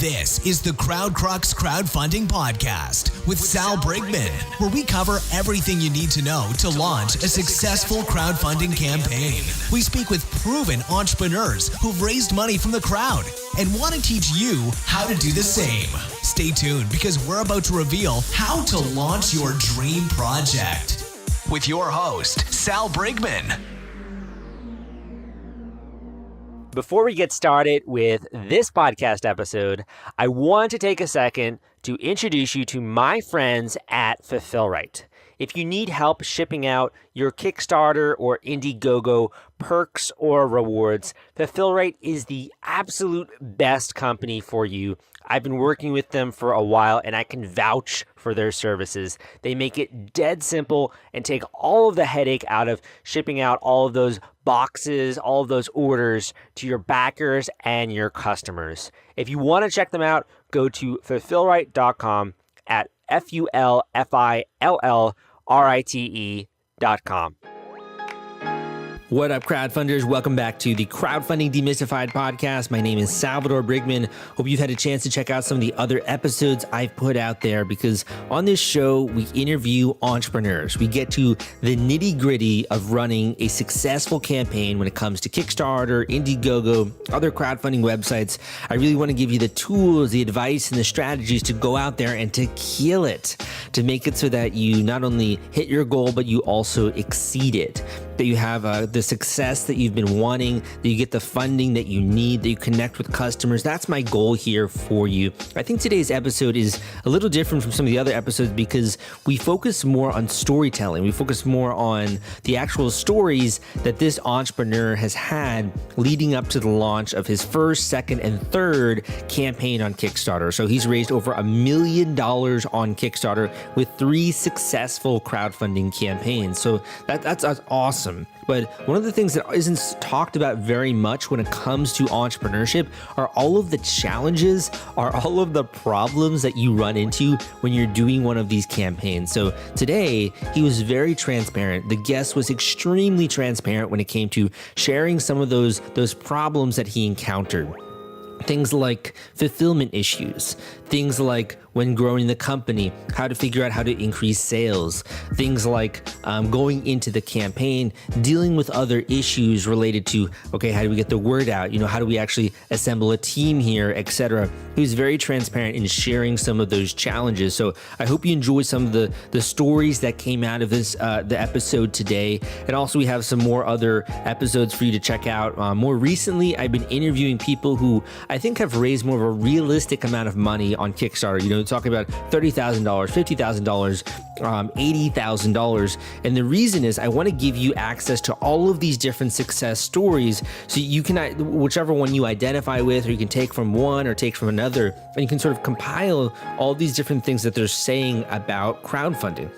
This is the Crowdcrux Crowdfunding Podcast with Sal Briggman, where we cover everything you need to know to launch a successful crowdfunding campaign. We speak with proven entrepreneurs who've raised money from the crowd and want to teach you how to do the same. Stay tuned because we're about to reveal how to launch your dream project with your host, Sal Briggman. Before we get started with this podcast episode, I want to take a second to introduce you to my friends at Fulfillrite. If you need help shipping out your Kickstarter or Indiegogo perks or rewards, Fulfillrite is the absolute best company for you. I've been working with them for a while and I can vouch for their services. They make it dead simple and take all of the headache out of shipping out all of those boxes, all of those orders to your backers and your customers. If you want to check them out, go to fulfillrite.com at FULFILLRITE.com. What up, crowdfunders? Welcome back to the Crowdfunding Demystified podcast. My name is Salvador Briggman. Hope you've had a chance to check out some of the other episodes I've put out there, because on this show, we interview entrepreneurs. We get to the nitty-gritty of running a successful campaign when it comes to Kickstarter, Indiegogo, other crowdfunding websites. I really want to give you the tools, the advice, and the strategies to go out there and to kill it, to make it so that you not only hit your goal, but you also exceed it, that you have the success that you've been wanting, that you get the funding that you need, that you connect with customers. That's my goal here for you. I think today's episode is a little different from some of the other episodes because we focus more on storytelling. We focus more on the actual stories that this entrepreneur has had leading up to the launch of his first, second, and third campaign on Kickstarter. So he's raised over $1 million on Kickstarter with 3 successful crowdfunding campaigns. So that's awesome. But one of the things that isn't talked about very much when it comes to entrepreneurship are all of the challenges, are all of the problems that you run into when you're doing one of these campaigns. So today, he was very transparent. The guest was extremely transparent when it came to sharing some of those problems that he encountered. Things like fulfillment issues, things like when growing the company, how to figure out how to increase sales, things like going into the campaign, dealing with other issues related to, okay, how do we get the word out? How do we actually assemble a team here, etc. He was very transparent in sharing some of those challenges. So I hope you enjoy some of the stories that came out of this the episode today. And also we have some more other episodes for you to check out. More recently, I've been interviewing people who I think have raised more of a realistic amount of money on Kickstarter. Talking about $30,000, $50,000, $80,000. And the reason is I want to give you access to all of these different success stories so you can, whichever one you identify with, or you can take from one or take from another, and you can sort of compile all these different things that they're saying about crowdfunding.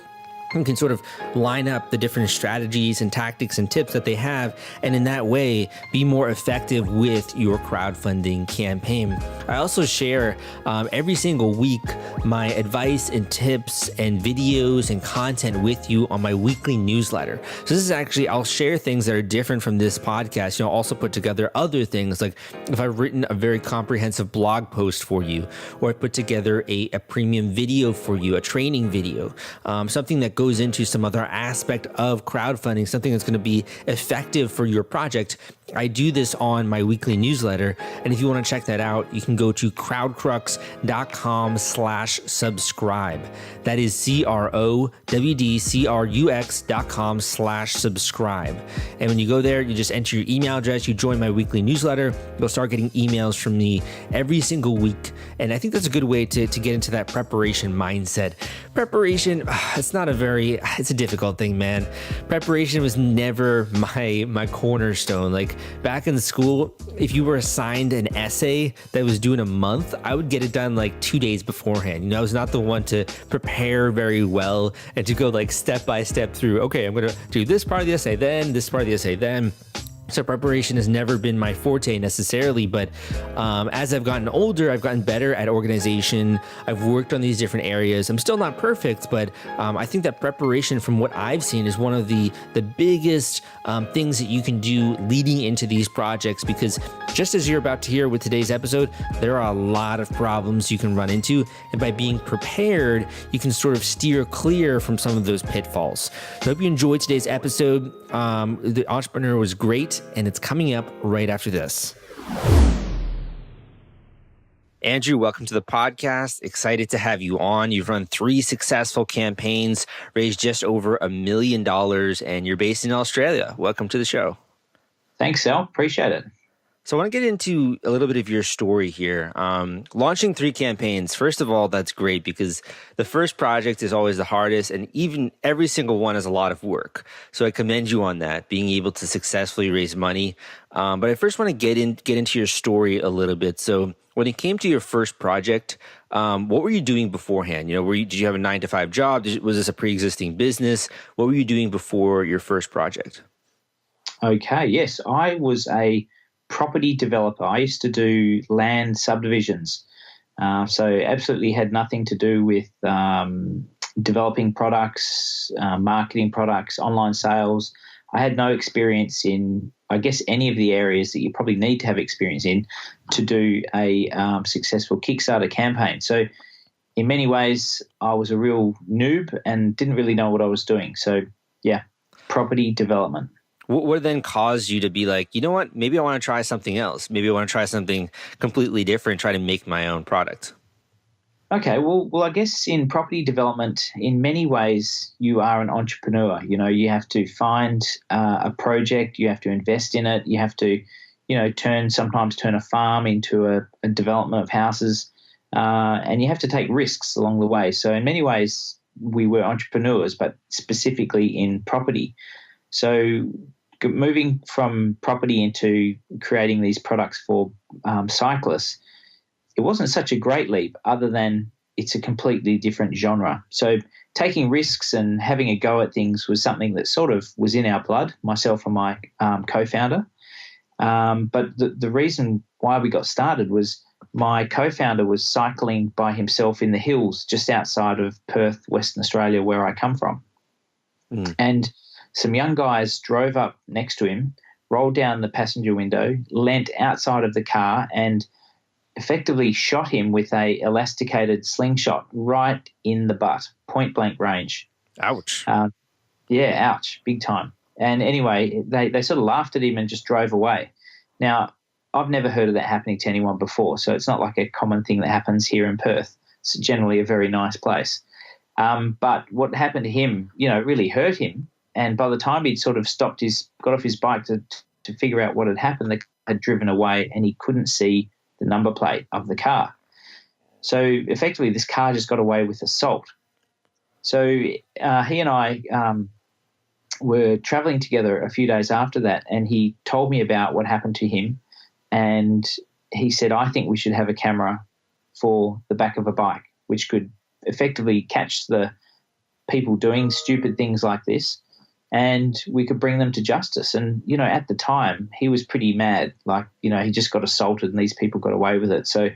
You can sort of line up the different strategies and tactics and tips that they have, and in that way, be more effective with your crowdfunding campaign. I also share every single week my advice and tips and videos and content with you on my weekly newsletter. So this is actually, I'll share things that are different from this podcast. I'll also put together other things, like if I've written a very comprehensive blog post for you, or I put together a premium video for you, a training video, something that goes into some other aspect of crowdfunding, something that's going to be effective for your project. I do this on my weekly newsletter. And if you want to check that out, you can go to crowdcrux.com/subscribe. That is crowdcrux.com/subscribe. And when you go there, you just enter your email address, you join my weekly newsletter, you'll start getting emails from me every single week. And I think that's a good way to get into that preparation mindset. Preparation, it's a difficult thing, man. Preparation was never my cornerstone. Like back in school, if you were assigned an essay that was due in a month, I would get it done like 2 days beforehand. I was not the one to prepare very well and to go like step by step through, okay, I'm going to do this part of the essay, then this part of the essay, then. So preparation has never been my forte necessarily, but as I've gotten older, I've gotten better at organization. I've worked on these different areas. I'm still not perfect, but I think that preparation, from what I've seen, is one of the biggest things that you can do leading into these projects, because just as you're about to hear with today's episode, there are a lot of problems you can run into, and by being prepared, you can sort of steer clear from some of those pitfalls. So I hope you enjoyed today's episode. The entrepreneur was great, and it's coming up right after this. Andrew, welcome to the podcast. Excited to have you on. You've run 3 successful campaigns, raised just over $1 million, and you're based in Australia. Welcome to the show. Thanks, Sal. Appreciate it. So I want to get into a little bit of your story here. Launching 3 campaigns, first of all, that's great, because the first project is always the hardest, and even every single one is a lot of work. So I commend you on that, being able to successfully raise money. But I first want to get into your story a little bit. So when it came to your first project, what were you doing beforehand? Did you have a 9-to-5 job? Was this a pre-existing business? What were you doing before your first project? Okay, yes, I was a property developer. I used to do land subdivisions. So absolutely had nothing to do with developing products, marketing products, online sales. I had no experience in, I guess, any of the areas that you probably need to have experience in to do a successful Kickstarter campaign. So in many ways, I was a real noob and didn't really know what I was doing. So yeah, property development. What then caused you to be like, you know what, maybe I want to try something else. Maybe I want to try something completely different, try to make my own product? Okay, well, I guess in property development, in many ways, you are an entrepreneur. You have to find a project, you have to invest in it, you have to, sometimes turn a farm into a development of houses, and you have to take risks along the way. So in many ways, we were entrepreneurs, but specifically in property. So moving from property into creating these products for cyclists, it wasn't such a great leap, other than it's a completely different genre. So taking risks and having a go at things was something that sort of was in our blood, myself and my co-founder. But the reason why we got started was my co-founder was cycling by himself in the hills just outside of Perth, Western Australia, where I come from. And some young guys drove up next to him, rolled down the passenger window, leant outside of the car, and effectively shot him with a elasticated slingshot right in the butt, point blank range. Ouch. Yeah, ouch, big time. And anyway, they sort of laughed at him and just drove away. Now, I've never heard of that happening to anyone before, so it's not like a common thing that happens here in Perth. It's generally a very nice place. But what happened to him, really hurt him. And by the time he'd sort of got off his bike to figure out what had happened, the car had driven away and he couldn't see the number plate of the car. So effectively, this car just got away with assault. So he and I were traveling together a few days after that, and he told me about what happened to him. And he said, I think we should have a camera for the back of a bike, which could effectively catch the people doing stupid things like this, and we could bring them to justice. And, at the time, he was pretty mad. Like, he just got assaulted and these people got away with it. So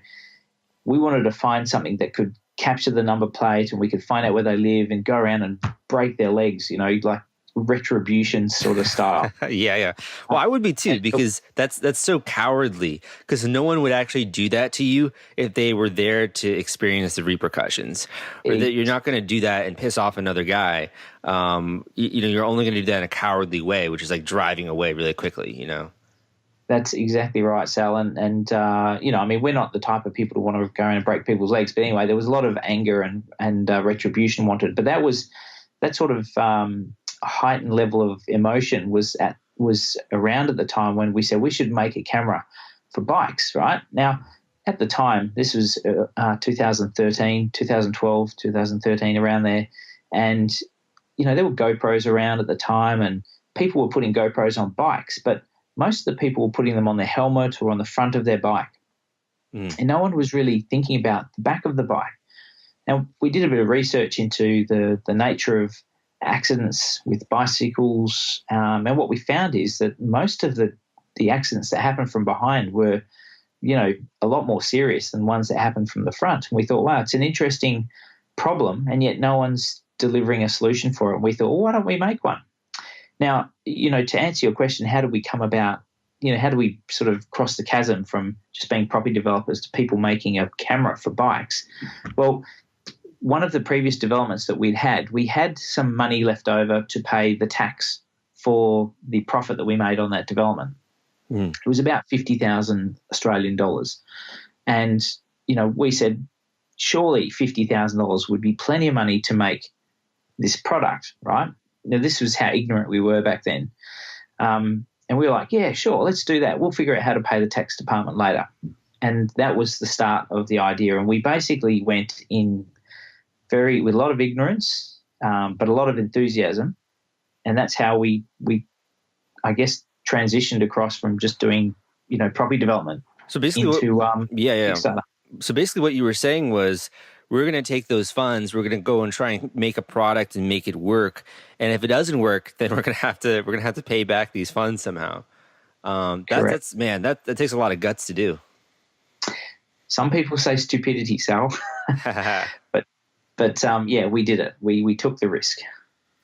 we wanted to find something that could capture the number plate and we could find out where they live and go around and break their legs, like retribution sort of style. Yeah. Well, I would be too, because that's so cowardly, because no one would actually do that to you if they were there to experience the repercussions. Or that you're not going to do that and piss off another guy. You're only going to do that in a cowardly way, which is like driving away really quickly, That's exactly right, Sal. And we're not the type of people to want to go around and break people's legs. But anyway, there was a lot of anger and retribution wanted. But that sort of heightened level of emotion was around at the time when we said we should make a camera for bikes, right? Now, at the time, this was 2013, 2012, 2013, around there. And, there were GoPros around at the time and people were putting GoPros on bikes, but most of the people were putting them on their helmet or on the front of their bike. And no one was really thinking about the back of the bike. Now, we did a bit of research into the nature of accidents with bicycles, and what we found is that most of the the accidents that happened from behind were, you know, a lot more serious than ones that happened from the front. And we thought, wow, it's an interesting problem, and yet no one's delivering a solution for it. And we thought, well, why don't we make one? Now, you know, to answer your question, how did we come about, you know, how do we sort of cross the chasm from just being property developers to people making a camera for bikes? Well, one of the previous developments that we had some money left over to pay the tax for the profit that we made on that development. It was about 50,000 Australian dollars. And, you know, we said, surely $50,000 would be plenty of money to make this product, right? Now, this was how ignorant we were back then. And we were like, yeah, sure, let's do that. We'll figure out how to pay the tax department later. And that was the start of the idea. And we basically went in with a lot of ignorance, but a lot of enthusiasm. And that's how we I guess, transitioned across from just doing, you know, property development. So basically, Kickstarter. So basically what you were saying was, we're going to take those funds, we're going to go and try and make a product and make it work. And if it doesn't work, then we're going to have to pay back these funds somehow. That takes a lot of guts to do. Some people say stupidity, Sal. but yeah, we did it. We took the risk.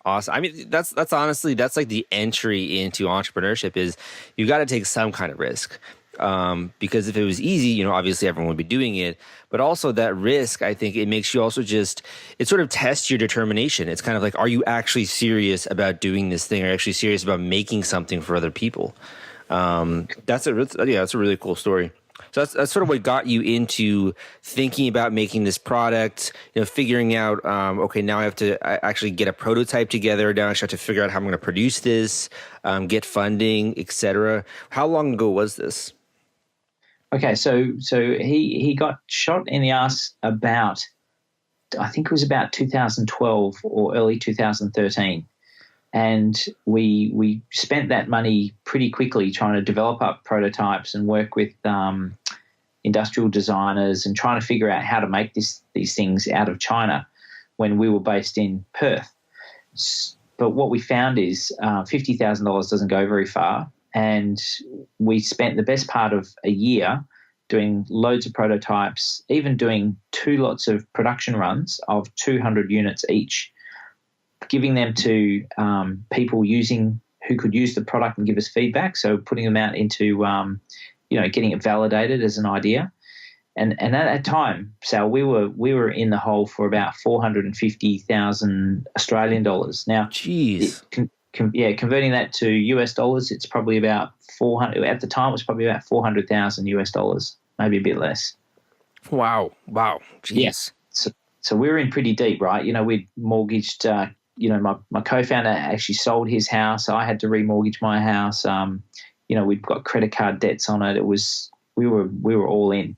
Awesome. I mean, that's honestly, that's like the entry into entrepreneurship is you got to take some kind of risk. Because if it was easy, you know, obviously everyone would be doing it, but also that risk, I think it makes you also it sort of tests your determination. It's kind of like, are you actually serious about doing this thing? Are you actually serious about making something for other people? That's a really cool story. So that's sort of what got you into thinking about making this product, you know, figuring out, okay, now I have to actually get a prototype together. Now I have to figure out how I'm going to produce this, get funding, etc. How long ago was this? Okay, so he got shot in the ass about, I think it was about 2012 or early 2013. And we spent that money pretty quickly trying to develop up prototypes and work with industrial designers and trying to figure out how to make these things out of China when we were based in Perth. But what we found is $50,000 doesn't go very far. And we spent the best part of a year doing loads of prototypes, even doing 2 lots of production runs of 200 units each, giving them to people who could use the product and give us feedback. So putting them out into, getting it validated as an idea. And at that time, Sal, we were in the hole for about 450,000 Australian dollars. Now, jeez. Converting that to US dollars, it's probably about 400. At the time, it was probably about 400,000 US dollars, maybe a bit less. Wow. Jeez. Yes. So we were in pretty deep, right? You know, we'd mortgaged. My co-founder actually sold his house. I had to remortgage my house. We'd got credit card debts on it. We were all in.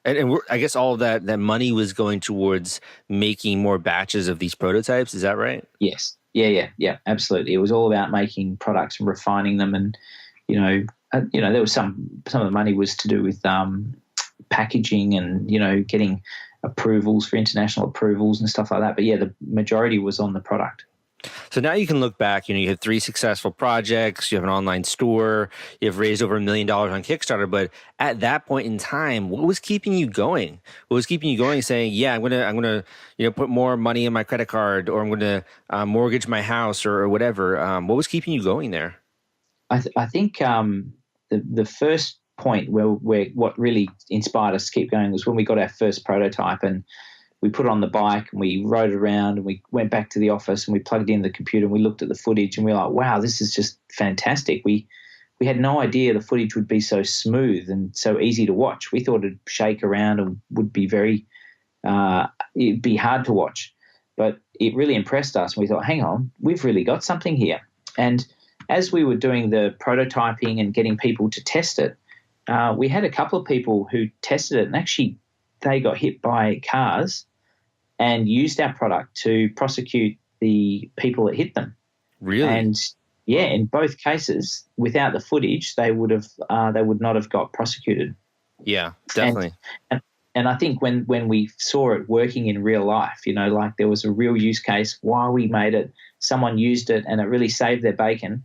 And I guess all of that money was going towards making more batches of these prototypes. Is that right? Yes. Yeah, absolutely. It was all about making products and refining them. And, there was some of the money was to do with packaging and, getting approvals for international approvals and stuff like that. But yeah, the majority was on the product. So now you can look back, you have 3 successful projects, you have an online store, you have raised over $1 million on Kickstarter. But at that point in time, what was keeping you going? What was keeping you going saying, yeah, I'm going to put more money in my credit card, or I'm going to mortgage my house or whatever. What was keeping you going there? I think the first point where what really inspired us to keep going was when we got our first prototype and we put it on the bike and we rode it around and we went back to the office and we plugged it in the computer and we looked at the footage and we were like, wow, this is just fantastic. We had no idea the footage would be so smooth and so easy to watch. We thought it'd shake around and would be it'd be hard to watch. But it really impressed us and we thought, hang on, we've really got something here. And as we were doing the prototyping and getting people to test it, we had a couple of people who tested it and actually they got hit by cars and used our product to prosecute the people that hit them. Really? And yeah, in both cases, without the footage, they would not have got prosecuted. Yeah, definitely. And I think when we saw it working in real life, like there was a real use case while we made it, someone used it and it really saved their bacon.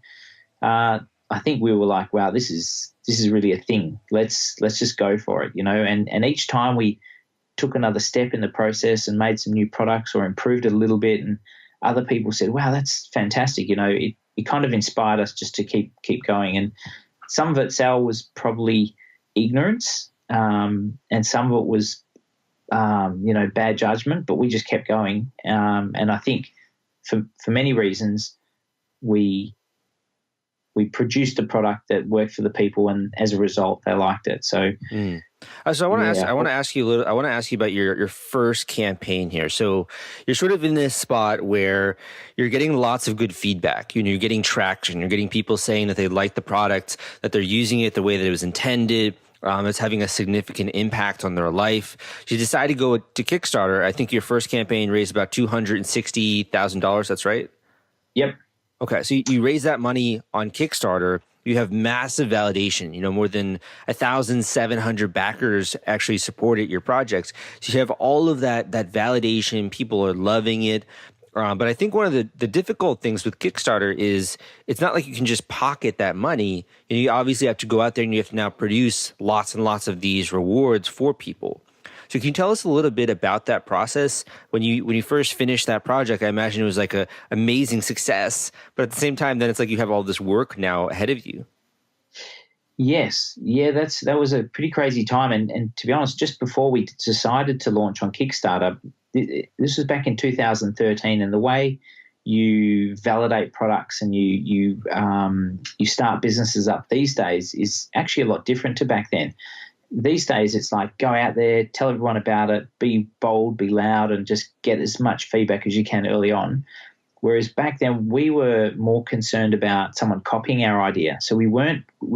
I think we were like, wow, this is really a thing. Let's just go for it, And each time we took another step in the process and made some new products or improved it a little bit, and other people said, wow, that's fantastic. It kind of inspired us just to keep going. And some of it, Sal, was probably ignorance, and some of it was, bad judgment, but we just kept going. And I think for many reasons, we produced a product that worked for the people, and as a result, they liked it. So, so I want to ask you about your first campaign here. So you're sort of in this spot where you're getting lots of good feedback. You're getting traction. You're getting people saying that they like the product, that they're using it the way that it was intended. It's having a significant impact on their life. You decide to go to Kickstarter. I think your first campaign raised about $260,000. That's right? Yep. Okay, so you raise that money on Kickstarter. You have massive validation. More than 1,700 backers actually supported your project. So you have all of that validation. People are loving it. But I think one of the difficult things with Kickstarter is it's not like you can just pocket that money. You obviously have to go out there and you have to now produce lots and lots of these rewards for people. So can you tell us a little bit about that process? When you first finished that project, I imagine it was like a amazing success, but at the same time, then it's like you have all this work now ahead of you. Yes. Yeah, that was a pretty crazy time. And to be honest, just before we decided to launch on Kickstarter, this was back in 2013, and the way you validate products and you start businesses up these days is actually a lot different to back then. These days, it's like go out there, tell everyone about it, be bold, be loud, and just get as much feedback as you can early on. Whereas back then, we were more concerned about someone copying our idea. So we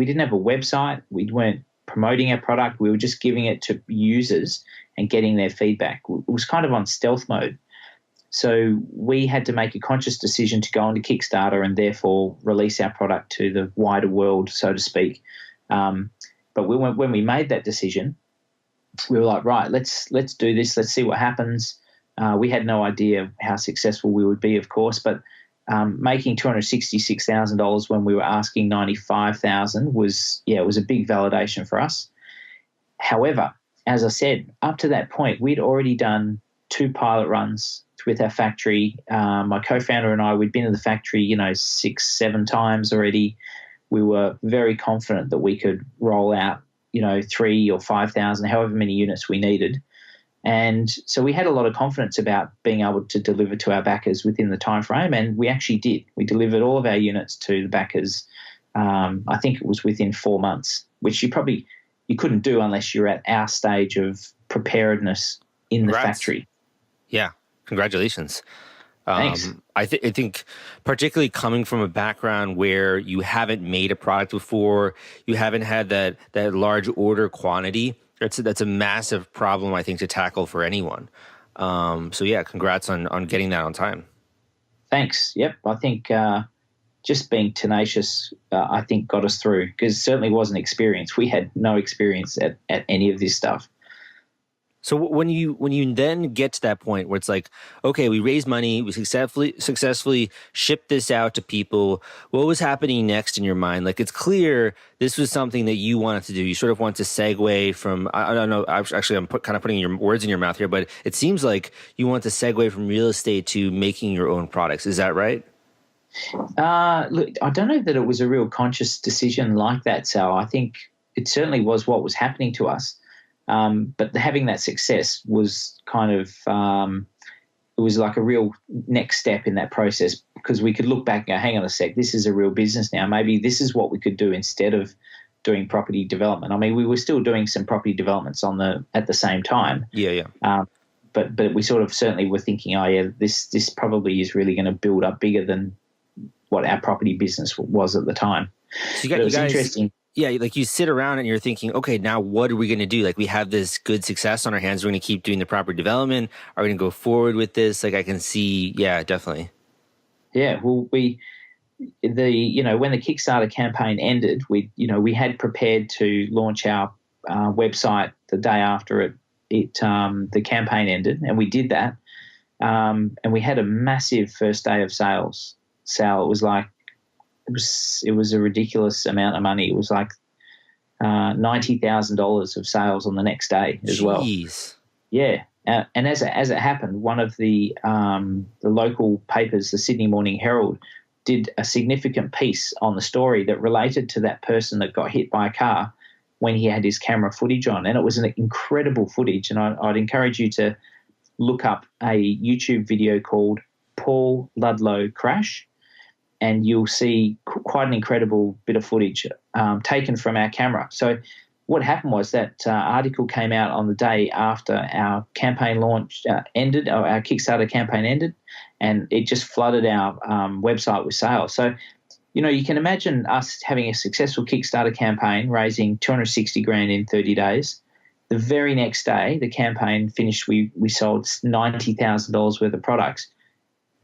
didn't have a website, we weren't promoting our product, we were just giving it to users and getting their feedback. It was kind of on stealth mode. So we had to make a conscious decision to go onto Kickstarter and therefore release our product to the wider world, so to speak. But when we made that decision, we were like, right, let's do this. Let's see what happens. We had no idea how successful we would be, of course, but making $266,000 when we were asking $95,000 was a big validation for us. However, as I said, up to that point, we'd already done 2 pilot runs with our factory. My co-founder and I, we'd been to the factory, 6-7 times already. We were very confident that we could roll out, 3,000 or 5,000, however many units we needed. And so we had a lot of confidence about being able to deliver to our backers within the time frame, and we actually did. We delivered all of our units to the backers. I think it was within 4 months, which you couldn't do unless you're at our stage of preparedness in the factory. Yeah, congratulations. Thanks. I think particularly coming from a background where you haven't made a product before, you haven't had that large order quantity, that's a massive problem, I think, to tackle for anyone. So yeah, congrats on getting that on time. Thanks. Yep. I think just being tenacious, I think, got us through, because it certainly wasn't experience. We had no experience at any of this stuff. So when you then get to that point where it's like, okay, we raised money, we successfully shipped this out to people, what was happening next in your mind? Like, it's clear this was something that you wanted to do. You sort of want to segue from, I don't know, actually I'm kind of putting your words in your mouth here, but it seems like you want to segue from real estate to making your own products. Is that right? Look, I don't know that it was a real conscious decision like that, Sal. I think it certainly was what was happening to us. But having that success was kind of, it was like a real next step in that process, because we could look back and go, hang on a sec, this is a real business now. Maybe this is what we could do instead of doing property development. I mean, we were still doing some property developments at the same time. Yeah. But we sort of certainly were thinking, oh yeah, this probably is really going to build up bigger than what our property business was at the time. So it was interesting. Yeah, like you sit around and you're thinking, okay, now what are we going to do? Like, we have this good success on our hands. We're going to keep doing the property development. Are we going to go forward with this? Like, I can see, yeah, definitely. Yeah, well, when the Kickstarter campaign ended, we had prepared to launch our website the day after the campaign ended, and we did that. And we had a massive first day of sales. Sal, it was like it was a ridiculous amount of money. It was like $90,000 of sales on the next day as well. Jeez. Yeah. And as it happened, one of the local papers, the Sydney Morning Herald, did a significant piece on the story that related to that person that got hit by a car when he had his camera footage on. And it was an incredible footage. And I'd encourage you to look up a YouTube video called Paul Ludlow Crash, and you'll see quite an incredible bit of footage taken from our camera. So what happened was that article came out on the day after our campaign launch ended, or our Kickstarter campaign ended, and it just flooded our website with sales. So, you can imagine us having a successful Kickstarter campaign, raising $260,000 in 30 days. The very next day, the campaign finished, we sold $90,000 worth of products.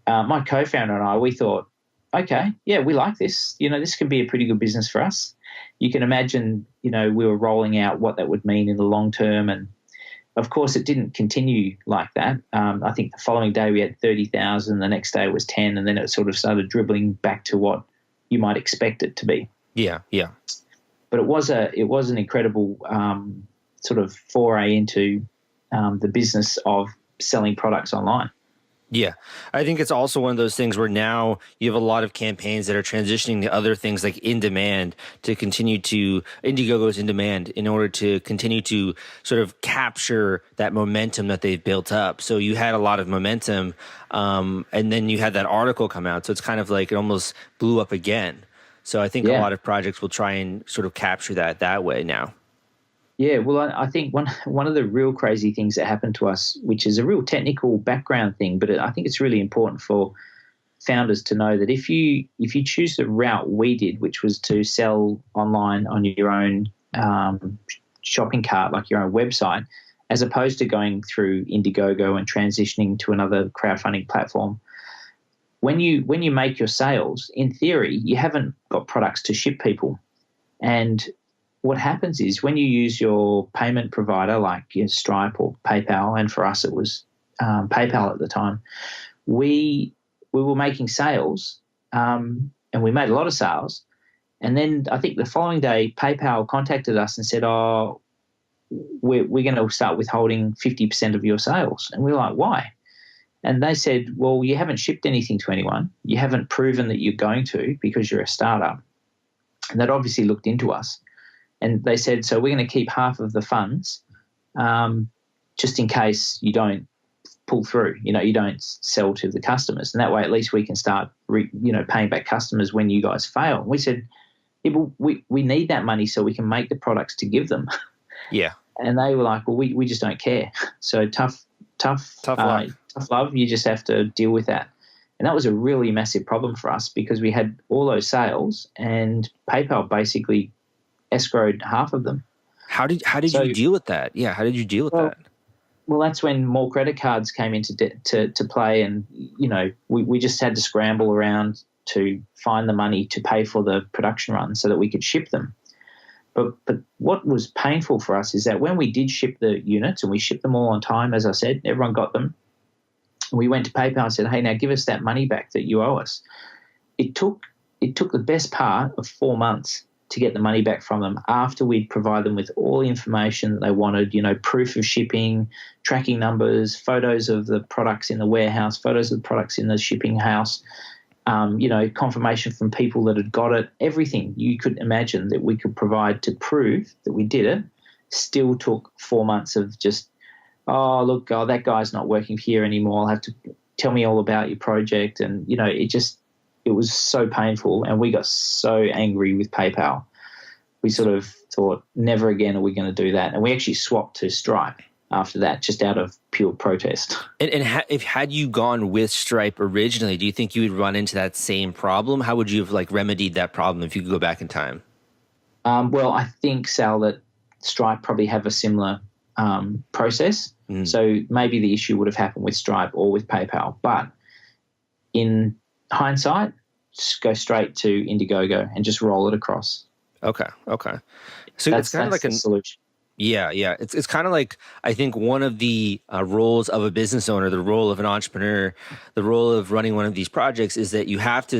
My co-founder and I, we thought, okay, yeah, we like this. This could be a pretty good business for us. You can imagine, we were rolling out what that would mean in the long term. And, of course, it didn't continue like that. I think the following day we had 30,000, the next day it was 10, and then it sort of started dribbling back to what you might expect it to be. Yeah, yeah. But it was an incredible sort of foray into the business of selling products online. Yeah. I think it's also one of those things where now you have a lot of campaigns that are transitioning to other things like in demand to continue to Indiegogo's in demand in order to continue to sort of capture that momentum that they've built up. So you had a lot of momentum and then you had that article come out. So it's kind of like it almost blew up again. So I think a lot of projects will try and sort of capture that way now. Yeah, well, I think one of the real crazy things that happened to us, which is a real technical background thing, but I think it's really important for founders to know that if you choose the route we did, which was to sell online on your own shopping cart, like your own website, as opposed to going through Indiegogo and transitioning to another crowdfunding platform, when you make your sales, in theory, you haven't got products to ship people. And what happens is when you use your payment provider like Stripe or PayPal, and for us it was PayPal at the time, we were making sales and we made a lot of sales. And then I think the following day PayPal contacted us and said, oh, we're going to start withholding 50% of your sales. And we were like, why? And they said, well, you haven't shipped anything to anyone. You haven't proven that you're going to because you're a startup. And that obviously looked into us. And they said, so we're going to keep half of the funds just in case you don't pull through, you don't sell to the customers. And that way at least we can start, paying back customers when you guys fail. And we said, yeah, we need that money so we can make the products to give them. Yeah. And they were like, well, we just don't care. So tough love. You just have to deal with that. And that was a really massive problem for us because we had all those sales and PayPal basically escrowed half of them. How did you deal with that? Yeah, how did you deal with that? Well, that's when more credit cards came into to play, and we just had to scramble around to find the money to pay for the production run so that we could ship them. But what was painful for us is that when we did ship the units, and we shipped them all on time, as I said, everyone got them. We went to PayPal and said, hey, now give us that money back that you owe us. It took the best part of 4 months to get the money back from them after we'd provide them with all the information that they wanted, proof of shipping, tracking numbers, photos of the products in the warehouse, photos of the products in the shipping house, confirmation from people that had got it, everything you could imagine that we could provide to prove that we did it still took 4 months of just, that guy's not working here anymore. I'll have to tell me all about your project. And, it was so painful, and we got so angry with PayPal. We sort of thought, never again are we going to do that. And we actually swapped to Stripe after that, just out of pure protest. And had you gone with Stripe originally, do you think you would run into that same problem? How would you have remedied that problem if you could go back in time? Well, I think, Sal, that Stripe probably have a similar process. So maybe the issue would have happened with Stripe or with PayPal. But in hindsight, just go straight to Indiegogo and just roll it across. Okay. So that's kind of like a solution. Yeah, yeah. It's kind of like, I think one of the roles of a business owner, the role of an entrepreneur, the role of running one of these projects is that you have to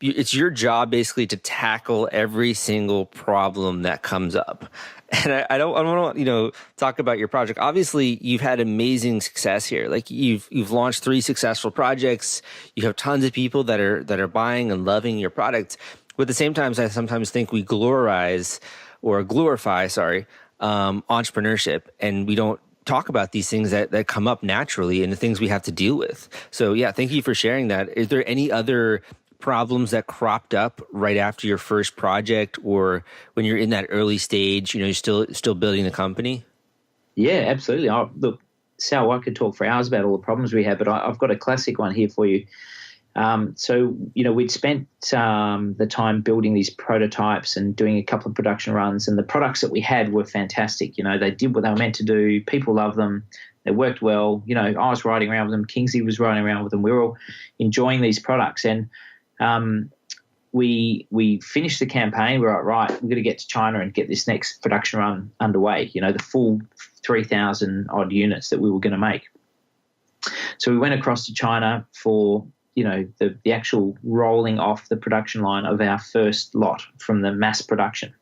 it's your job basically to tackle every single problem that comes up. And I don't want to, talk about your project. Obviously, you've had amazing success here. Like you've launched 3 successful projects. You have tons of people that are buying and loving your product. But at the same time, I sometimes think we glorify, entrepreneurship, and we don't talk about these things that come up naturally and the things we have to deal with. So yeah, thank you for sharing that. Is there any other problems that cropped up right after your first project, or when you're in that early stage, you're still building the company? Yeah, absolutely. Look, Sal, I could talk for hours about all the problems we had, but I've got a classic one here for you. So, we'd spent the time building these prototypes and doing a couple of production runs, and the products that we had were fantastic. They did what they were meant to do. People loved them. They worked well. I was riding around with them. Kingsley was riding around with them. We were all enjoying these products. And we finished the campaign. We were like, right, we're going to get to China and get this next production run underway, the full 3,000 odd units that we were going to make. So we went across to China for the actual rolling off the production line of our first lot from the mass production.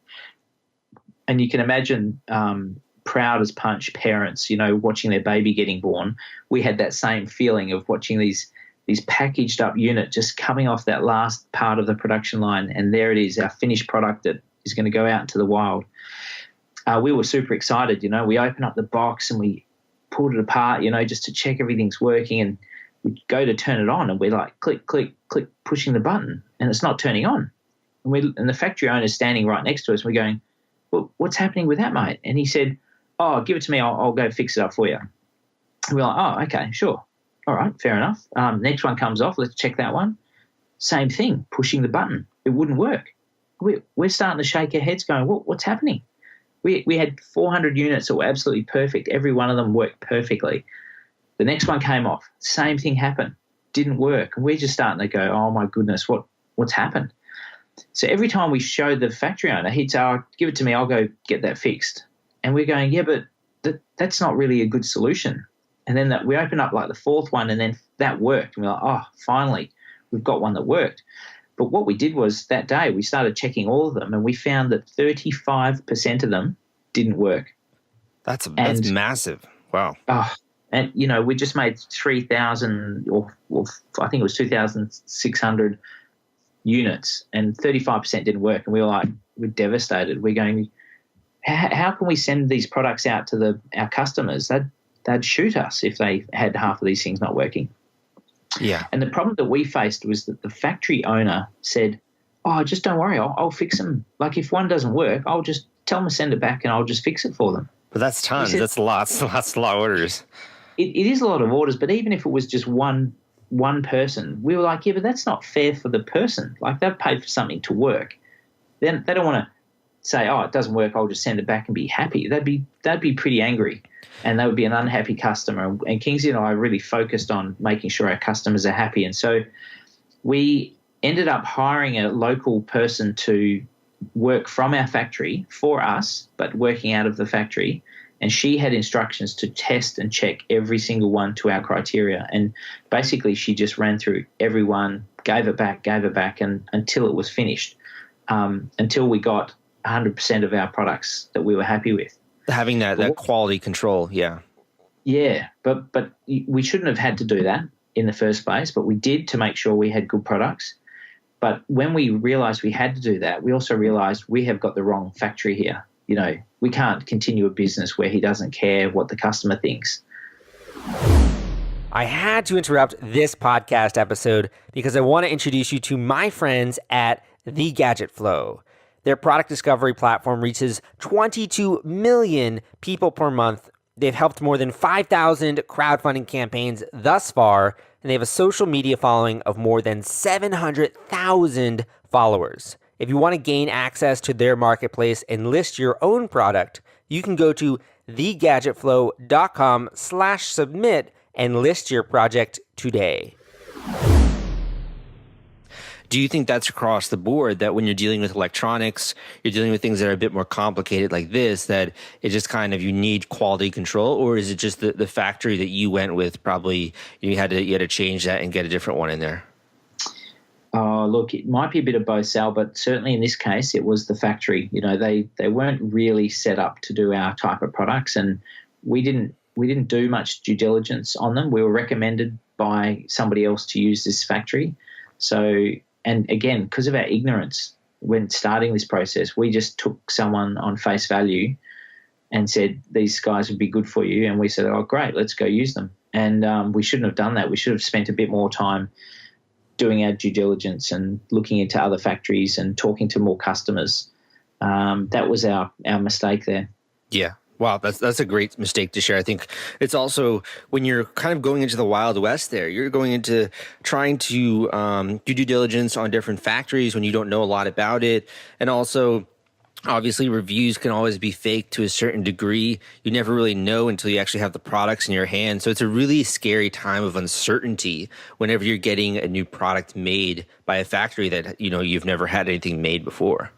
And you can imagine proud as punch parents, watching their baby getting born. We had that same feeling of watching these packaged up units just coming off that last part of the production line, and there it is, our finished product that is going to go out into the wild. We were super excited. We opened up the box and we pulled it apart, just to check everything's working, and we go to turn it on and we're like, click, click, click, pushing the button, and it's not turning on. And the factory owner's standing right next to us. And we're going, well, what's happening with that, mate? And he said, oh, give it to me. I'll go fix it up for you. And we're like, oh, okay, sure. All right, fair enough. Next one comes off. Let's check that one. Same thing, pushing the button. It wouldn't work. We're starting to shake our heads going, what's happening? We had 400 units that were absolutely perfect. Every one of them worked perfectly. The next one came off. Same thing happened. Didn't work. And we're just starting to go, oh, my goodness, what's happened? So every time we showed the factory owner, he'd say, oh, give it to me, I'll go get that fixed. And we're going, yeah, but that's not really a good solution. And then we opened up like the fourth one, and then that worked. And we're like, oh, finally, we've got one that worked. But what we did was that day we started checking all of them, and we found that 35% of them didn't work. That's massive. Wow. And, we just made 3,000 or I think it was 2,600 units, and 35% didn't work. And we were devastated. We're going, how can we send these products out to our customers? They'd shoot us if they had half of these things not working. Yeah. And the problem that we faced was that the factory owner said, oh, just don't worry, I'll fix them. Like if one doesn't work, I'll just tell them to send it back and I'll just fix it for them. But that's tons. That's lots of orders. It is a lot of orders, but even if it was just one person, we were like, yeah, but that's not fair for the person. Like they've paid for something to work. Then they don't want to say, oh, it doesn't work, I'll just send it back and be happy. They'd be pretty angry, and they would be an unhappy customer. And Kingsley and I really focused on making sure our customers are happy. And so we ended up hiring a local person to work from our factory for us, but working out of the factory. And she had instructions to test and check every single one to our criteria. And basically she just ran through every one, gave it back, and until it was finished, until we got 100% of our products that we were happy with. Having that quality control, yeah. Yeah, but we shouldn't have had to do that in the first place, but we did to make sure we had good products. But when we realized we had to do that, we also realized we have got the wrong factory here. We can't continue a business where he doesn't care what the customer thinks. I had to interrupt this podcast episode because I want to introduce you to my friends at The Gadget Flow. Their product discovery platform reaches 22 million people per month. They've helped more than 5,000 crowdfunding campaigns thus far, and they have a social media following of more than 700,000 followers. If you want to gain access to their marketplace and list your own product, you can go to thegadgetflow.com/submit and list your project today. Do you think that's across the board, that when you're dealing with electronics, you're dealing with things that are a bit more complicated like this, that it just kind of, you need quality control? Or is it just the factory that you went with, probably you had to change that and get a different one in there? Look, it might be a bit of both, Sal, but certainly in this case, it was the factory. They weren't really set up to do our type of products, and we didn't do much due diligence on them. We were recommended by somebody else to use this factory. So, and again, because of our ignorance when starting this process, we just took someone on face value and said, these guys would be good for you. And we said, oh, great, let's go use them. And we shouldn't have done that. We should have spent a bit more time doing our due diligence and looking into other factories and talking to more customers. That was our mistake there. Yeah. Wow, that's a great mistake to share. I think it's also, when you're kind of going into the Wild West there, you're going into trying to do due diligence on different factories when you don't know a lot about it. And also, obviously, reviews can always be fake to a certain degree. You never really know until you actually have the products in your hand. So it's a really scary time of uncertainty whenever you're getting a new product made by a factory that, you've never had anything made before.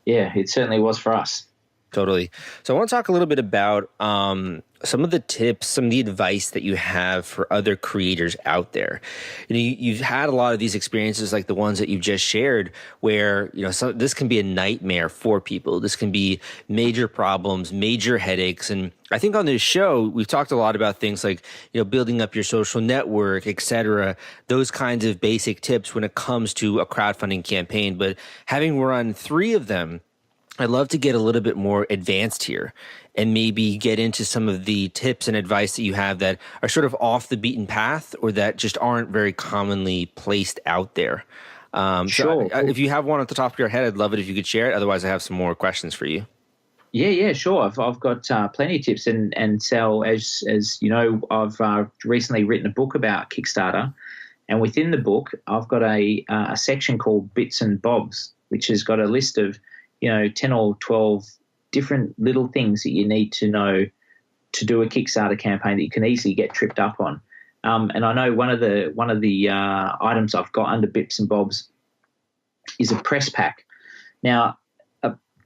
Yeah, it certainly was for us. Totally. So I want to talk a little bit about some of the tips, some of the advice that you have for other creators out there. You've had a lot of these experiences like the ones that you've just shared where, this can be a nightmare for people. This can be major problems, major headaches. And I think on this show, we've talked a lot about things like, building up your social network, et cetera, those kinds of basic tips when it comes to a crowdfunding campaign. But having run 3 of them, I'd love to get a little bit more advanced here and maybe get into some of the tips and advice that you have that are sort of off the beaten path or that just aren't very commonly placed out there. Sure. So if you have one at the top of your head, I'd love it if you could share it. Otherwise, I have some more questions for you. Yeah, sure. I've got plenty of tips, and Sal, as you know, I've recently written a book about Kickstarter, and within the book, I've got a section called Bits and Bobs, which has got a list of 10 or 12 different little things that you need to know to do a Kickstarter campaign that you can easily get tripped up on. And I know one of the items I've got under Bits and Bobs is a press pack. Now,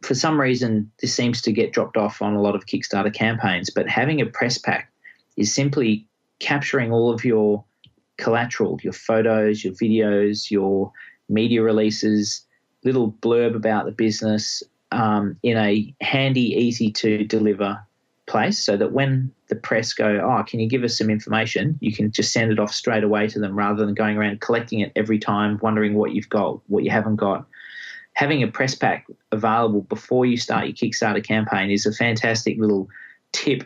for some reason, this seems to get dropped off on a lot of Kickstarter campaigns, but having a press pack is simply capturing all of your collateral, your photos, your videos, your media releases, little blurb about the business in a handy, easy to deliver place so that when the press go, can you give us some information, you can just send it off straight away to them rather than going around collecting it every time, wondering what you've got, what you haven't got. Having a press pack available before you start your Kickstarter campaign is a fantastic little tip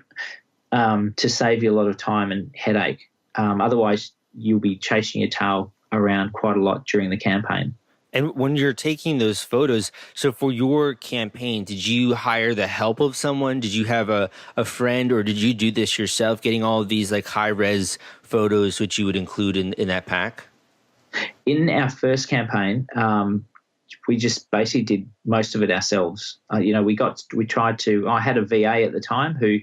to save you a lot of time and headache. Otherwise, you'll be chasing your tail around quite a lot during the campaign. And when you're taking those photos, so for your campaign, did you hire the help of someone? Did you have a friend, or did you do this yourself, getting all of these like high-res photos, which you would include in that pack? In our first campaign, we just basically did most of it ourselves. I had a VA at the time who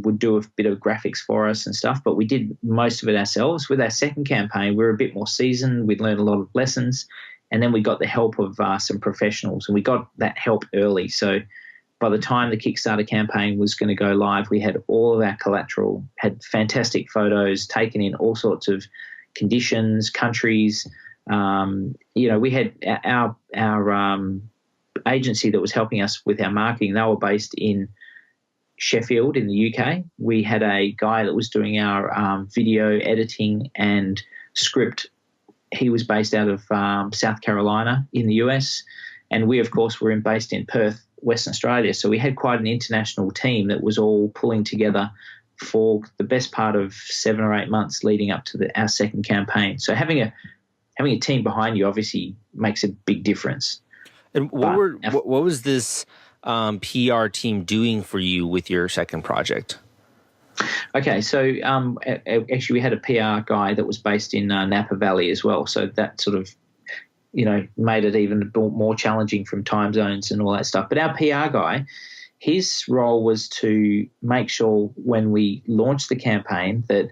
would do a bit of graphics for us and stuff, but we did most of it ourselves. With our second campaign, we were a bit more seasoned. We'd learned a lot of lessons. And then we got the help of some professionals, and we got that help early. So by the time the Kickstarter campaign was going to go live, we had all of our collateral, had fantastic photos taken in all sorts of conditions, countries. We had our agency that was helping us with our marketing. They were based in Sheffield in the UK. We had a guy that was doing our video editing and script. He was based out of South Carolina in the US, and we, of course, were based in Perth, Western Australia. So we had quite an international team that was all pulling together for the best part of 7 or 8 months leading up to our second campaign. So having a team behind you obviously makes a big difference. And what was this PR team doing for you with your second project? Okay, so actually we had a PR guy that was based in Napa Valley as well, so that sort of, made it even more challenging from time zones and all that stuff. But our PR guy, his role was to make sure when we launched the campaign that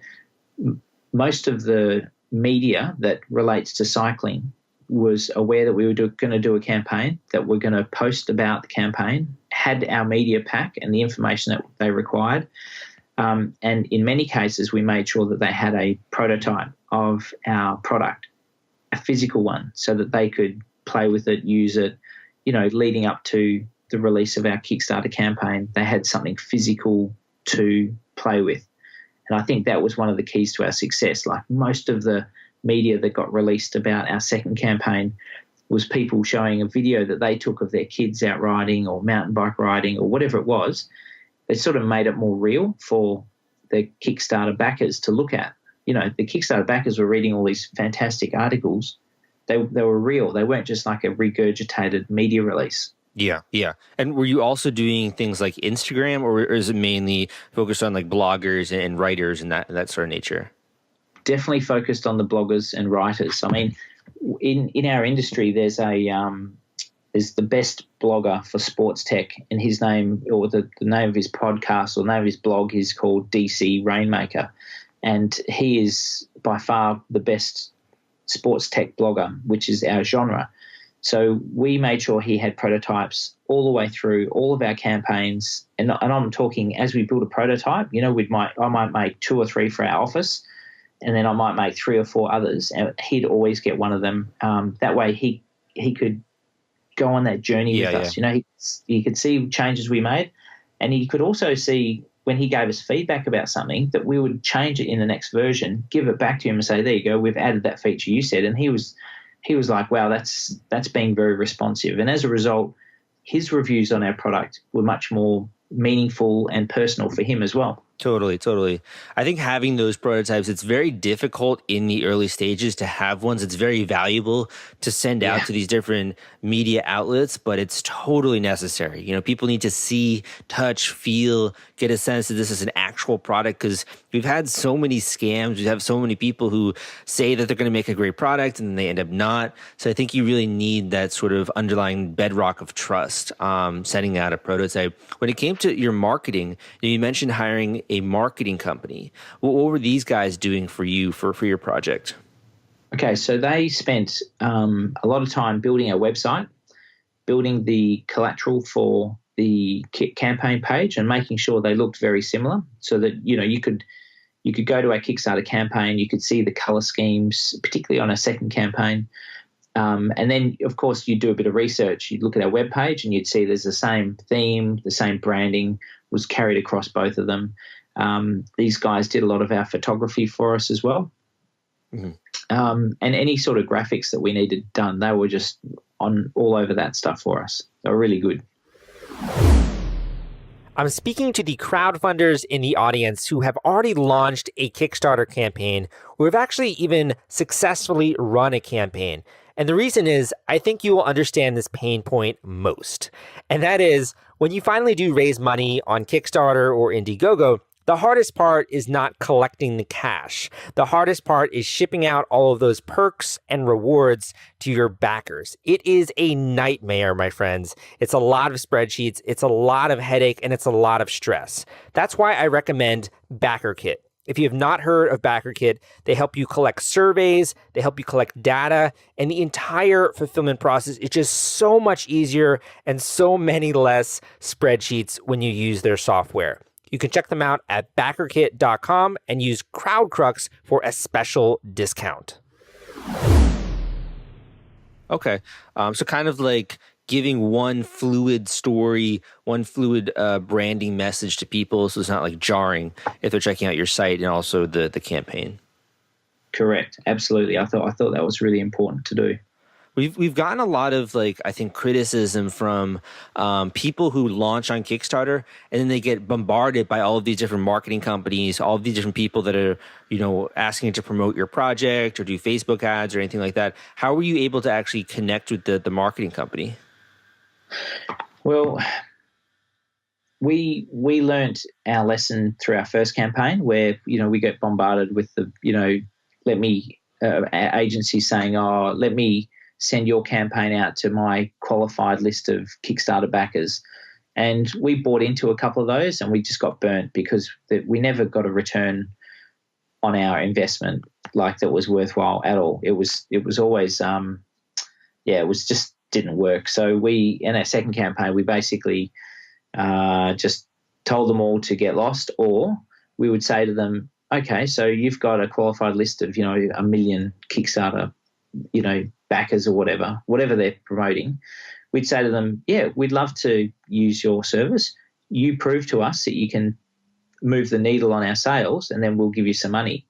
most of the media that relates to cycling was aware that we were going to do a campaign, that we're going to post about the campaign, had our media pack and the information that they required. And in many cases, we made sure that they had a prototype of our product, a physical one, so that they could play with it, use it, leading up to the release of our Kickstarter campaign. They had something physical to play with. And I think that was one of the keys to our success. Like most of the media that got released about our second campaign was people showing a video that they took of their kids out riding or mountain bike riding or whatever it was. It sort of made it more real for the Kickstarter backers to look at. The Kickstarter backers were reading all these fantastic articles. They were real. They weren't just like a regurgitated media release. Yeah, yeah. And were you also doing things like Instagram, or is it mainly focused on like bloggers and writers and that sort of nature? Definitely focused on the bloggers and writers. I mean, in our industry, there's the best blogger for sports tech, and his name, or the name of his podcast or the name of his blog, is called DC Rainmaker, and he is by far the best sports tech blogger, which is our genre. So we made sure he had prototypes all the way through all of our campaigns, and I'm talking as we build a prototype. I might make 2 or 3 for our office, and then I might make 3 or 4 others, and he'd always get one of them. That way he could go on that journey with us. He could see changes we made, and he could also see when he gave us feedback about something that we would change it in the next version, give it back to him and say, there you go, we've added that feature you said. And he was like, wow, that's being very responsive. And as a result, his reviews on our product were much more meaningful and personal for him as well. Totally. I think having those prototypes, it's very difficult in the early stages to have ones. It's very valuable to send out to these different media outlets, but it's totally necessary. People need to see, touch, feel, get a sense that this is an actual product, because we've had so many scams. We have so many people who say that they're going to make a great product and they end up not. So I think you really need that sort of underlying bedrock of trust, sending out a prototype. When it came to your marketing, you mentioned hiring a marketing company. What were these guys doing for you for your project? Okay, so they spent a lot of time building our website, building the collateral for the campaign page, and making sure they looked very similar, so that you could go to our Kickstarter campaign, you could see the color schemes, particularly on our second campaign. And then, of course, you'd do a bit of research. You'd look at our webpage and you'd see there's the same theme, the same branding was carried across both of them. These guys did a lot of our photography for us as well. Mm-hmm. And any sort of graphics that we needed done, they were just on all over that stuff for us. They were really good. I'm speaking to the crowdfunders in the audience who have already launched a Kickstarter campaign, or have actually even successfully run a campaign. And the reason is, I think you will understand this pain point most. And that is, when you finally do raise money on Kickstarter or Indiegogo, the hardest part is not collecting the cash. The hardest part is shipping out all of those perks and rewards to your backers. It is a nightmare, my friends. It's a lot of spreadsheets, it's a lot of headache, and it's a lot of stress. That's why I recommend BackerKit. If you have not heard of BackerKit, they help you collect surveys, they help you collect data, and the entire fulfillment process is just so much easier and so many less spreadsheets when you use their software. You can check them out at backerkit.com and use CrowdCrux for a special discount. Okay. So kind of like giving one fluid story, one fluid branding message to people, so it's not like jarring if they're checking out your site and also the campaign. Correct. Absolutely. I thought that was really important to do. We've gotten a lot of, like, I think, criticism from people who launch on Kickstarter, and then they get bombarded by all of these different marketing companies, all of these different people that are, asking to promote your project or do Facebook ads or anything like that. How were you able to actually connect with the marketing company? Well, we learned our lesson through our first campaign, where we get bombarded with the agencies saying, "Oh, let me send your campaign out to my qualified list of Kickstarter backers." And we bought into a couple of those, and we just got burnt because we never got a return on our investment that was worthwhile at all. It was always it was just didn't work. So in our second campaign, we basically just told them all to get lost, or we would say to them, okay, so you've got a qualified list of, 1 million Kickstarter, backers or whatever they're promoting. We'd say to them, yeah, we'd love to use your service. You prove to us that you can move the needle on our sales, and then we'll give you some money.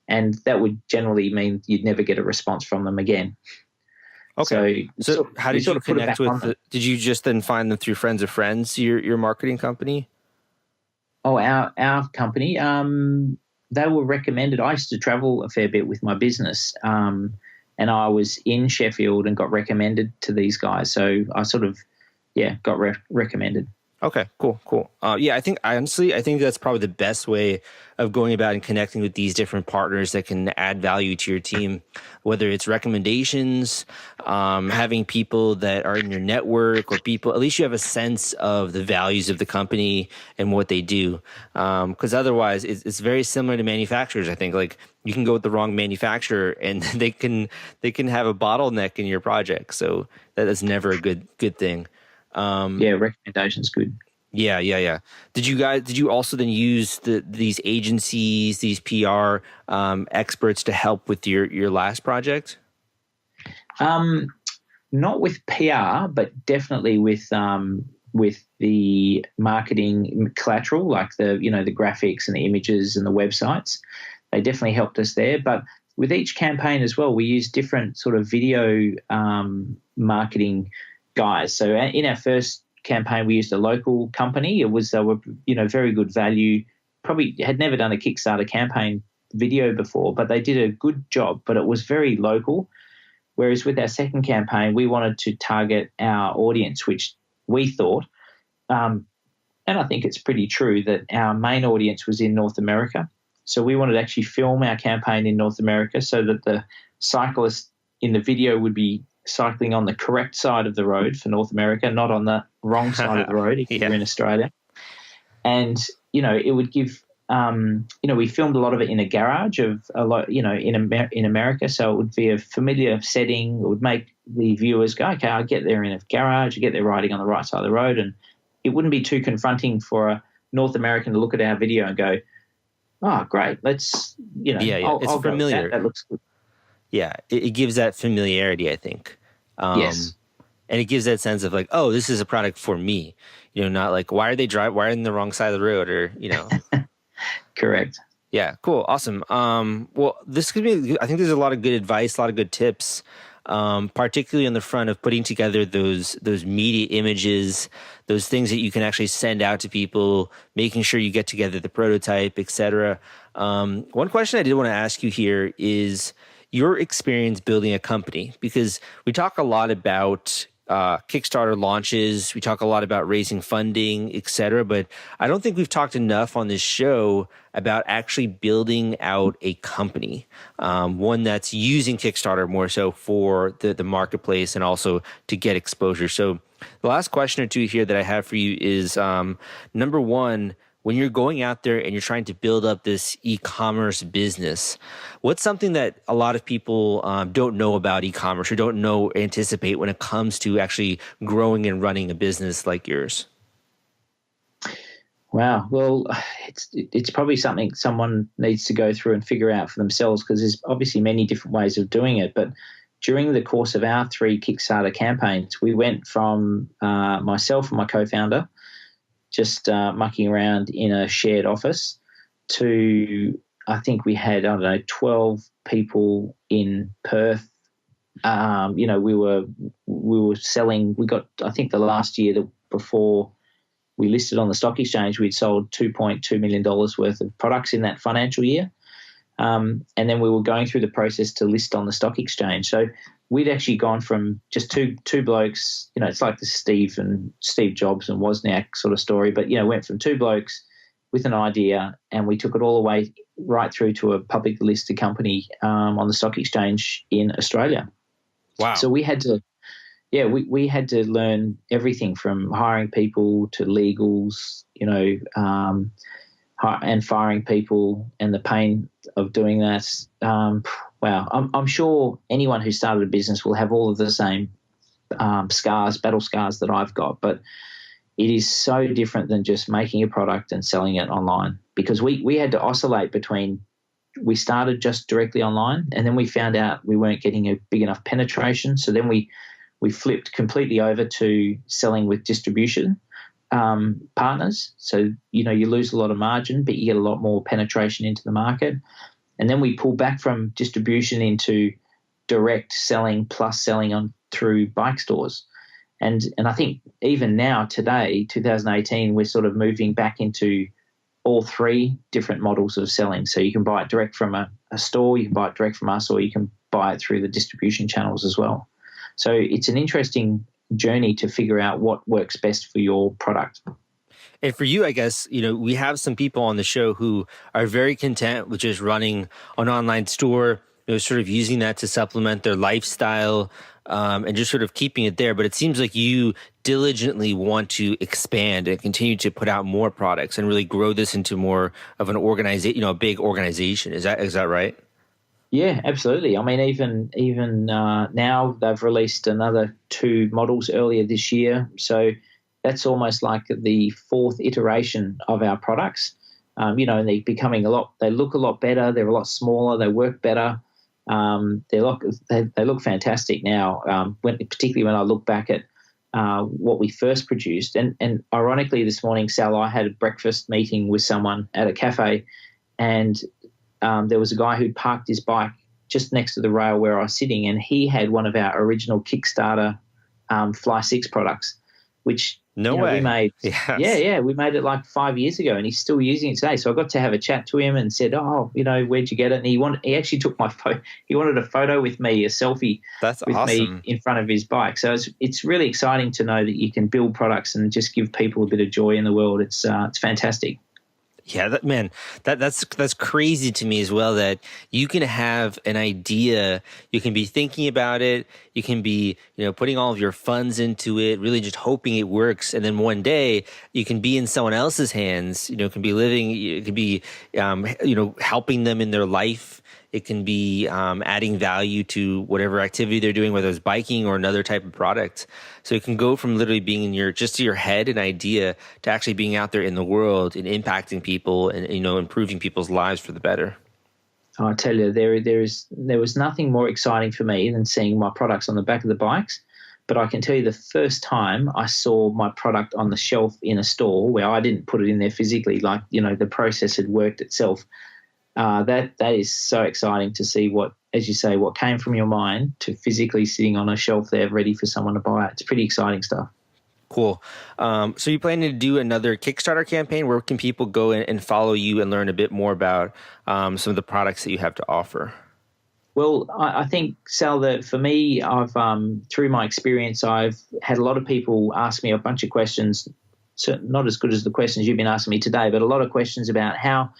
And that would generally mean you'd never get a response from them again. Okay. So how did you connect with did you just then find them through friends of friends, your marketing company? Oh, our company, they were recommended. I used to travel a fair bit with my business, and I was in Sheffield and got recommended to these guys. So I sort of, got recommended. Okay, cool. I think that's probably the best way of going about and connecting with these different partners that can add value to your team, whether it's recommendations, having people that are in your network, or people, at least you have a sense of the values of the company and what they do. Because otherwise it's very similar to manufacturers. I think like you can go with the wrong manufacturer and they can have a bottleneck in your project. So that is never a good thing. Recommendations good. Yeah. Did you also then use these agencies, these PR experts to help with your last project? Not with PR, but definitely with the marketing collateral, like the graphics and the images and the websites. They definitely helped us there. But with each campaign as well, we used different sort of video marketing guys. So in our first campaign, we used a local company. They were very good value. Probably had never done a Kickstarter campaign video before, but they did a good job. But it was very local. Whereas with our second campaign, we wanted to target our audience, which we thought, and I think it's pretty true, that our main audience was in North America. So we wanted to actually film our campaign in North America so that the cyclist in the video would be cycling on the correct side of the road for North America, not on the wrong side of the road if you're in Australia. And, it would give, we filmed a lot of it in a garage in America. So it would be a familiar setting. It would make the viewers go, okay, I get there in a garage, I get there riding on the right side of the road. And it wouldn't be too confronting for a North American to look at our video and go, oh, great, let's, it's familiar. That looks good. Yeah, it gives that familiarity, I think. Yes. And it gives that sense of like, oh, this is a product for me. Not like, why are they in the wrong side of the road, or, Correct. Yeah, cool. Awesome. Well, this could be, I think there's a lot of good advice, a lot of good tips, particularly on the front of putting together those media images, those things that you can actually send out to people, making sure you get together the prototype, etc. One question I did want to ask you here is your experience building a company, because we talk a lot about Kickstarter launches, we talk a lot about raising funding, etc. But I don't think we've talked enough on this show about actually building out a company, one that's using Kickstarter more so for the marketplace and also to get exposure. So the last question or two here that I have for you is, number one, when you're going out there and you're trying to build up this e-commerce business, what's something that a lot of people don't know about e-commerce or don't anticipate when it comes to actually growing and running a business like yours? Wow. Well, it's probably something someone needs to go through and figure out for themselves, because there's obviously many different ways of doing it. But during the course of our 3 Kickstarter campaigns, we went from myself and my co-founder just mucking around in a shared office to, I think we had, 12 people in Perth. We were selling, we got, I think the last year before we listed on the stock exchange, we'd sold $2.2 million worth of products in that financial year. And then we were going through the process to list on the stock exchange. So we'd actually gone from just two blokes, it's like the Steve Jobs and Wozniak sort of story, but, went from 2 blokes with an idea, and we took it all the way right through to a publicly listed company on the stock exchange in Australia. Wow. So we had to, we had to learn everything from hiring people to legals, and firing people and the pain of doing that. Wow. I'm sure anyone who started a business will have all of the same battle scars that I've got, but it is so different than just making a product and selling it online, because we had to oscillate between, we started just directly online, and then we found out we weren't getting a big enough penetration. So then we flipped completely over to selling with distribution partners. So, you lose a lot of margin, but you get a lot more penetration into the market. And then we pull back from distribution into direct selling plus selling on through bike stores. And I think even now, today, 2018, we're sort of moving back into all three different models of selling. So you can buy it direct from a store, you can buy it direct from us, or you can buy it through the distribution channels as well. So it's an interesting journey to figure out what works best for your product. And for you, I guess, we have some people on the show who are very content with just running an online store, sort of using that to supplement their lifestyle, and just sort of keeping it there. But it seems like you diligently want to expand and continue to put out more products and really grow this into more of an organization, a big organization. Is that right? Yeah, absolutely. I mean, even now they've released another 2 models earlier this year. So that's almost like the 4th iteration of our products. And they're becoming they look a lot better. They're a lot smaller. They work better. They look fantastic now, particularly when I look back at what we first produced. And ironically, this morning, Sal, I had a breakfast meeting with someone at a cafe, and there was a guy who parked his bike just next to the rail where I was sitting, and he had one of our original Kickstarter Fly 6 products, which we made. Yes. Yeah, we made it like 5 years ago, and he's still using it today. So I got to have a chat to him and said, where'd you get it? And he actually took my photo. He wanted a photo with me, a selfie. That's with awesome. Me in front of his bike. So it's really exciting to know that you can build products and just give people a bit of joy in the world. It's fantastic. Yeah, that's crazy to me as well, that you can have an idea, you can be thinking about it, you can be, putting all of your funds into it, really just hoping it works. And then one day you can be in someone else's hands, can be living, it could be, helping them in their life. It can be adding value to whatever activity they're doing, whether it's biking or another type of product. So it can go from literally being in your head, an idea, to actually being out there in the world and impacting people and improving people's lives for the better. I tell you, there was nothing more exciting for me than seeing my products on the back of the bikes. But I can tell you, the first time I saw my product on the shelf in a store where I didn't put it in there physically, like the process had worked itself. That is so exciting to see what, as you say, what came from your mind to physically sitting on a shelf there ready for someone to buy it. It's pretty exciting stuff. Cool. So you planning to do another Kickstarter campaign? Where can people go and follow you and learn a bit more about some of the products that you have to offer? Well, I think, Sal, that for me, I've through my experience, I've had a lot of people ask me a bunch of questions, so not as good as the questions you've been asking me today, but a lot of questions about how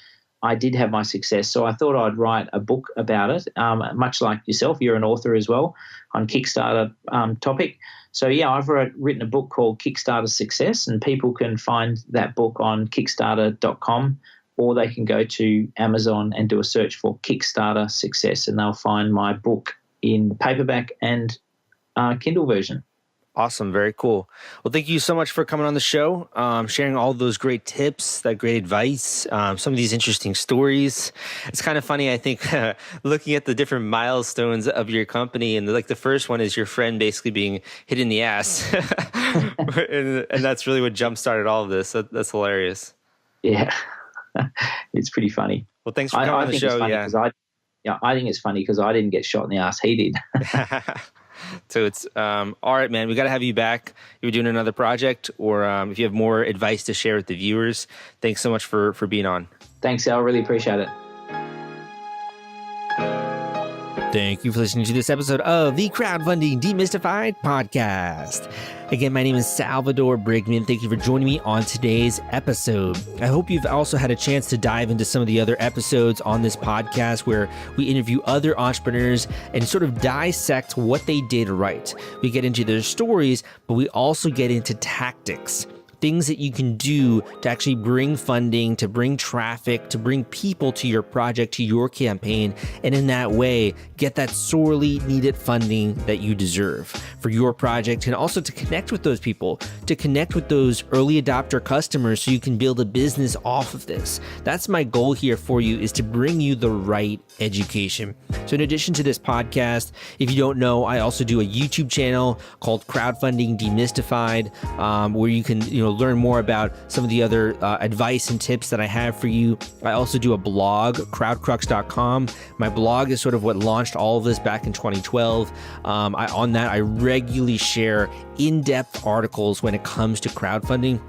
I did have my success. So I thought I'd write a book about it, much like yourself. You're an author as well on Kickstarter topic. So, yeah, I've written a book called Kickstarter Success, and people can find that book on Kickstarter.com, or they can go to Amazon and do a search for Kickstarter Success, and they'll find my book in paperback and Kindle version. Awesome. Very cool. Well, thank you so much for coming on the show, sharing all those great tips, that great advice, some of these interesting stories. It's kind of funny, I think, looking at the different milestones of your company, and the first one is your friend basically being hit in the ass. and that's really what jump-started all of this. That's hilarious. Yeah, it's pretty funny. Well, thanks for coming on the show. I think it's funny because I didn't get shot in the ass. He did. So it's all right, man. We got to have you back. You're doing another project, or if you have more advice to share with the viewers. Thanks so much for being on. Thanks, Al. Really appreciate it. Thank you for listening to this episode of the Crowdfunding Demystified podcast. Again, my name is Salvador Briggman. Thank you for joining me on today's episode. I hope you've also had a chance to dive into some of the other episodes on this podcast where we interview other entrepreneurs and sort of dissect what they did right. We get into their stories, but we also get into tactics, things that you can do to actually bring funding, to bring traffic, to bring people to your project, to your campaign, and in that way, get that sorely needed funding that you deserve for your project, and also to connect with those people, to connect with those early adopter customers so you can build a business off of this. That's my goal here for you, is to bring you the right education. So in addition to this podcast, if you don't know, I also do a YouTube channel called Crowdfunding Demystified, where you can learn more about some of the other advice and tips that I have for you. I also do a blog, crowdcrux.com. My blog is sort of what launched all of this back in 2012. On that, I regularly share in-depth articles when it comes to crowdfunding.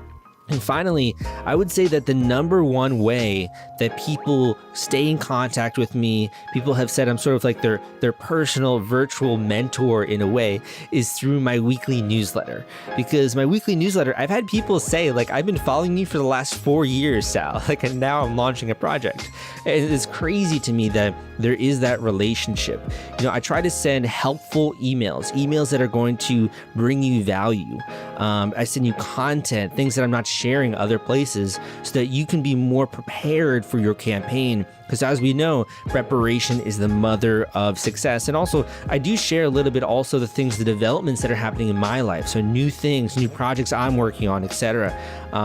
And finally, I would say that the number one way that people stay in contact with me, people have said I'm sort of like their personal virtual mentor in a way, is through my weekly newsletter. Because my weekly newsletter, I've had people say, like, I've been following you for the last 4 years, Sal, like, and now I'm launching a project. And it's crazy to me that there is that relationship. I try to send helpful emails that are going to bring you value. I send you content, things that I'm not sharing other places, so that you can be more prepared for your campaign. Because as we know, preparation is the mother of success. And also, I do share a little bit also the developments that are happening in my life. So new things, new projects I'm working on, etc.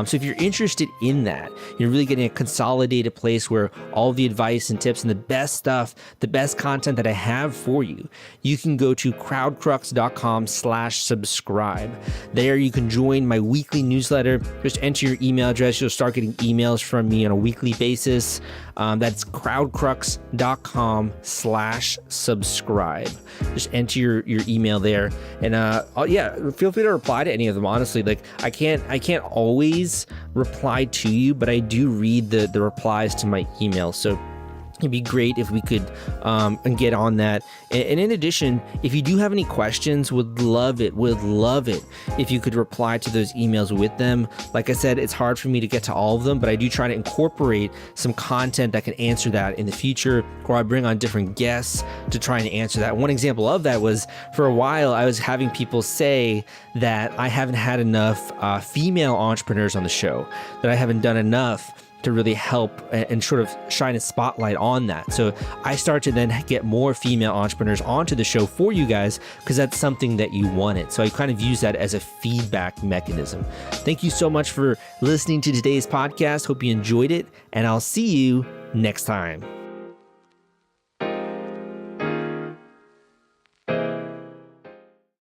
So if you're interested in that, you're really getting a consolidated place where all the advice and tips and the best stuff, the best content that I have for you, you can go to crowdcrux.com/subscribe. There you can join my weekly newsletter. Just enter your email address. You'll start getting emails from me on a weekly basis. That's crowdcrux.com/subscribe. Just enter your email there, and feel free to reply to any of them. Honestly, like I can't always reply to you, but I do read the replies to my email. So it'd be great if we could get on that. And in addition, if you do have any questions, would love it if you could reply to those emails with them. Like I said, it's hard for me to get to all of them, but I do try to incorporate some content that can answer that in the future, or I bring on different guests to try and answer that. One example of that was, for a while, I was having people say that I haven't had enough female entrepreneurs on the show, that I haven't done enough to really help and sort of shine a spotlight on that. So I start to then get more female entrepreneurs onto the show for you guys, because that's something that you wanted. So I kind of use that as a feedback mechanism. Thank you so much for listening to today's podcast. Hope you enjoyed it, and I'll see you next time.